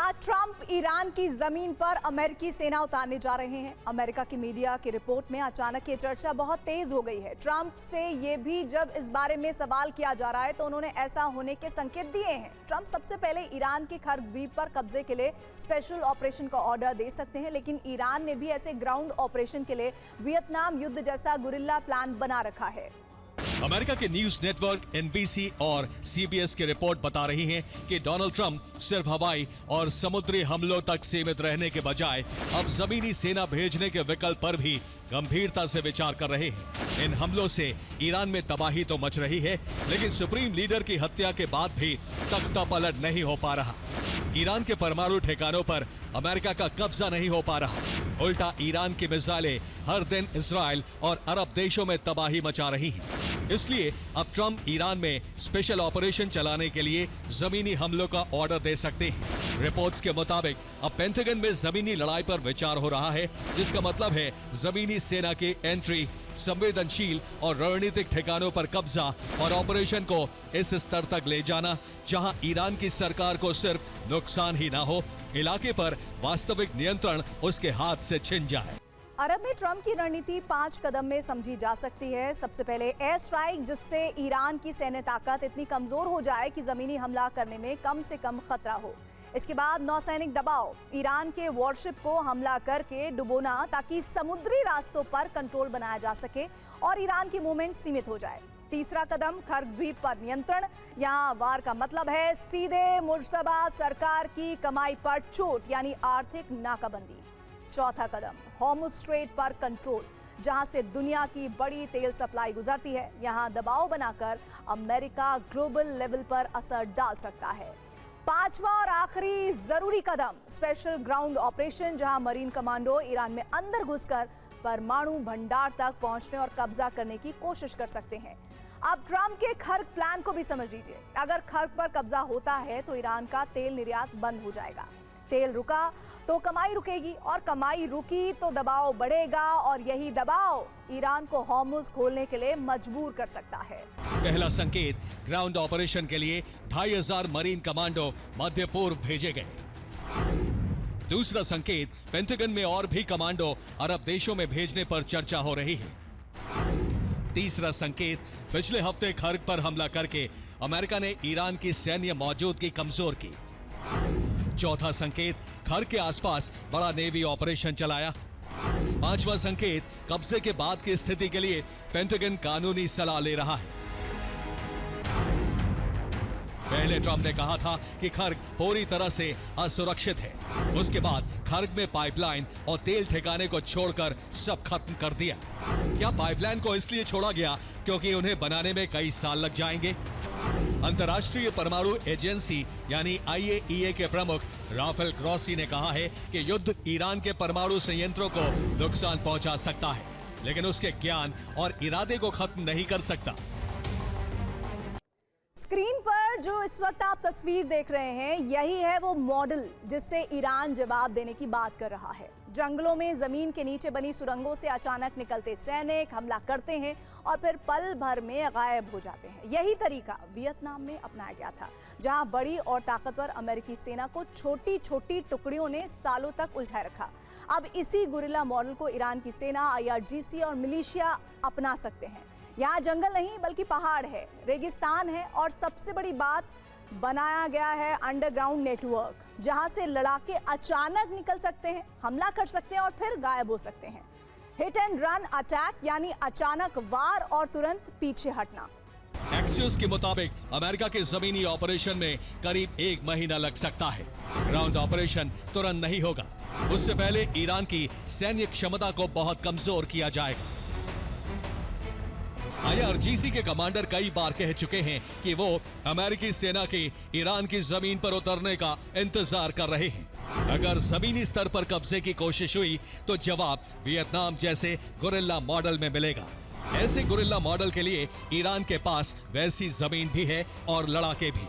जहां Trump Iran की जमीन पर अमेरिकी सेना उतारने जा रहे हैं। अमेरिका की मीडिया की रिपोर्ट में अचानक ये चर्चा बहुत तेज हो गई है। ट्रंप से ये भी जब इस बारे में सवाल किया जा रहा है तो उन्होंने ऐसा होने के संकेत दिए हैं। ट्रंप सबसे पहले ईरान के खर्ग द्वीप पर कब्जे के लिए स्पेशल ऑपरेशन का ऑर्डर दे सकते हैं, लेकिन ईरान ने भी ऐसे ग्राउंड ऑपरेशन के लिए वियतनाम युद्ध जैसा गुरिल्ला प्लान बना रखा है। अमेरिका के न्यूज नेटवर्क एनबीसी और सीबीएस की रिपोर्ट बता रही है कि डोनाल्ड ट्रंप सिर्फ हवाई और समुद्री हमलों तक सीमित रहने के बजाय अब जमीनी सेना भेजने के विकल्प पर भी गंभीरता से विचार कर रहे हैं। इन हमलों से ईरान में तबाही तो मच रही है, लेकिन सुप्रीम लीडर की हत्या के बाद भी तख्ता पलट नहीं हो पा रहा। ईरान के परमाणु ठिकानों पर अमेरिका का कब्जा नहीं हो पा रहा। उल्टा ईरान की मिसाइलें हर दिन इजराइल और अरब देशों में तबाही मचा रही हैं। इसलिए अब ट्रंप ईरान में स्पेशल ऑपरेशन चलाने के लिए जमीनी हमलों का ऑर्डर दे सकते हैं। रिपोर्ट्स के मुताबिक अब पेंटागन में जमीनी लड़ाई पर विचार हो रहा है, जिसका मतलब है जमीनी सेना की एंट्री, संवेदनशील और रणनीतिक ठिकानों पर कब्जा और ऑपरेशन को इस स्तर तक ले जाना जहां ईरान की सरकार को सिर्फ नुकसान ही ना हो, इलाके पर वास्तविक नियंत्रण उसके हाथ से छिन जाए। अरब में ट्रंप की रणनीति 5 कदम में समझी जा सकती है। सबसे पहले एयर स्ट्राइक, जिससे ईरान की सैन्य ताकत इतनी कमजोर हो जाए कि जमीनी हमला करने में कम से कम खतरा हो। इसके बाद नौसैनिक दबाव, ईरान के वॉरशिप को हमला करके डुबोना ताकि समुद्री रास्तों पर कंट्रोल बनाया जा सके और ईरान की मूवमेंट सीमित हो जाए। तीसरा कदम खर्ग द्वीप पर नियंत्रण। यहाँ वार का मतलब है सीधे मुश्तबा सरकार की कमाई पर चोट, यानी आर्थिक नाकाबंदी। चौथा कदम हॉर्मुज स्ट्रेट पर कंट्रोल, जहां से दुनिया की बड़ी तेल सप्लाई गुजरती है। यहां दबाव बनाकर अमेरिका ग्लोबल लेवल पर असर डाल सकता है। पांचवा और आखिरी जरूरी कदम स्पेशल ग्राउंड ऑपरेशन, जहां मरीन कमांडो ईरान में अंदर घुसकर परमाणु भंडार तक पहुंचने और कब्जा करने की कोशिश कर सकते हैं। अब ट्रंप के खर्ग प्लान को भी समझ लीजिए। अगर खर्ग पर कब्जा होता है तो ईरान का तेल निर्यात बंद हो जाएगा। तेल रुका तो कमाई रुकेगी और कमाई रुकी तो दबाव बढ़ेगा और यही दबाव ईरान को हॉर्मुज खोलने के लिए मजबूर कर सकता है। पहला संकेत, ग्राउंड ऑपरेशन के लिए 2500 मरीन कमांडो मध्य पूर्व भेजे गए। दूसरा संकेत, पेंटागन में और भी कमांडो अरब देशों में भेजने पर चर्चा हो रही है। तीसरा संकेत, पिछले हफ्ते खर्ग पर हमला करके अमेरिका ने ईरान की सैन्य मौजूदगी कमजोर की। चौथा संकेत, खर्ग के आसपास बड़ा नेवी ऑपरेशन चलाया। पांचवा संकेत, कब्जे के बाद की स्थिति के लिए पेंटागन कानूनी सलाह ले रहा है। पहले ट्रंप ने कहा था कि खर्ग पूरी तरह से असुरक्षित है। उसके बाद खर्ग में पाइपलाइन और तेल ठिकाने को छोड़कर सब खत्म कर दिया। क्या पाइपलाइन को इसलिए छोड़ा गया क्योंकि उन्हें बनाने में कई साल लग जाएंगे? अंतर्राष्ट्रीय परमाणु एजेंसी यानी IAEA के प्रमुख राफेल ग्रॉसी ने कहा है कि युद्ध ईरान के परमाणु संयंत्रों को नुकसान पहुंचा सकता है, लेकिन उसके ज्ञान और इरादे को खत्म नहीं कर सकता। स्क्रीन पर जो इस वक्त आप तस्वीर देख रहे हैं, यही है वो मॉडल जिससे ईरान जवाब देने की बात कर रहा है। जंगलों में जमीन के नीचे बनी सुरंगों से अचानक निकलते सैनिक हमला करते हैं और फिर पल भर में गायब हो जाते हैं। यही तरीका वियतनाम में अपनाया गया था, जहां बड़ी और ताकतवर अमेरिकी सेना को छोटी छोटी टुकड़ियों ने सालों तक उलझाए रखा। अब इसी गुरिल्ला मॉडल को ईरान की सेना, IRGC और मिलिशिया अपना सकते हैं। यहाँ जंगल नहीं बल्कि पहाड़ है, रेगिस्तान है और सबसे बड़ी बात, बनाया गया है अंडरग्राउंड नेटवर्क, जहां से लड़ाके अचानक निकल सकते हैं, हमला कर सकते हैं और फिर गायब हो सकते हैं। हिट एंड रन अटैक, यानी अचानक वार और तुरंत पीछे हटना। एक्सियोस के मुताबिक अमेरिका के जमीनी ऑपरेशन में करीब 1 महीना लग सकता है। ग्राउंड ऑपरेशन तुरंत नहीं होगा, उससे पहले ईरान की सैन्य क्षमता को बहुत कमजोर किया जाएगा। IRGC के कमांडर कई बार कह चुके हैं कि वो अमेरिकी सेना के ईरान की जमीन पर उतरने का इंतजार कर रहे हैं। अगर जमीनी स्तर पर कब्जे की कोशिश हुई तो जवाब वियतनाम जैसे गुरिल्ला मॉडल में मिलेगा। ऐसे गुरिल्ला मॉडल के लिए ईरान के पास वैसी जमीन भी है और लड़ाके भी।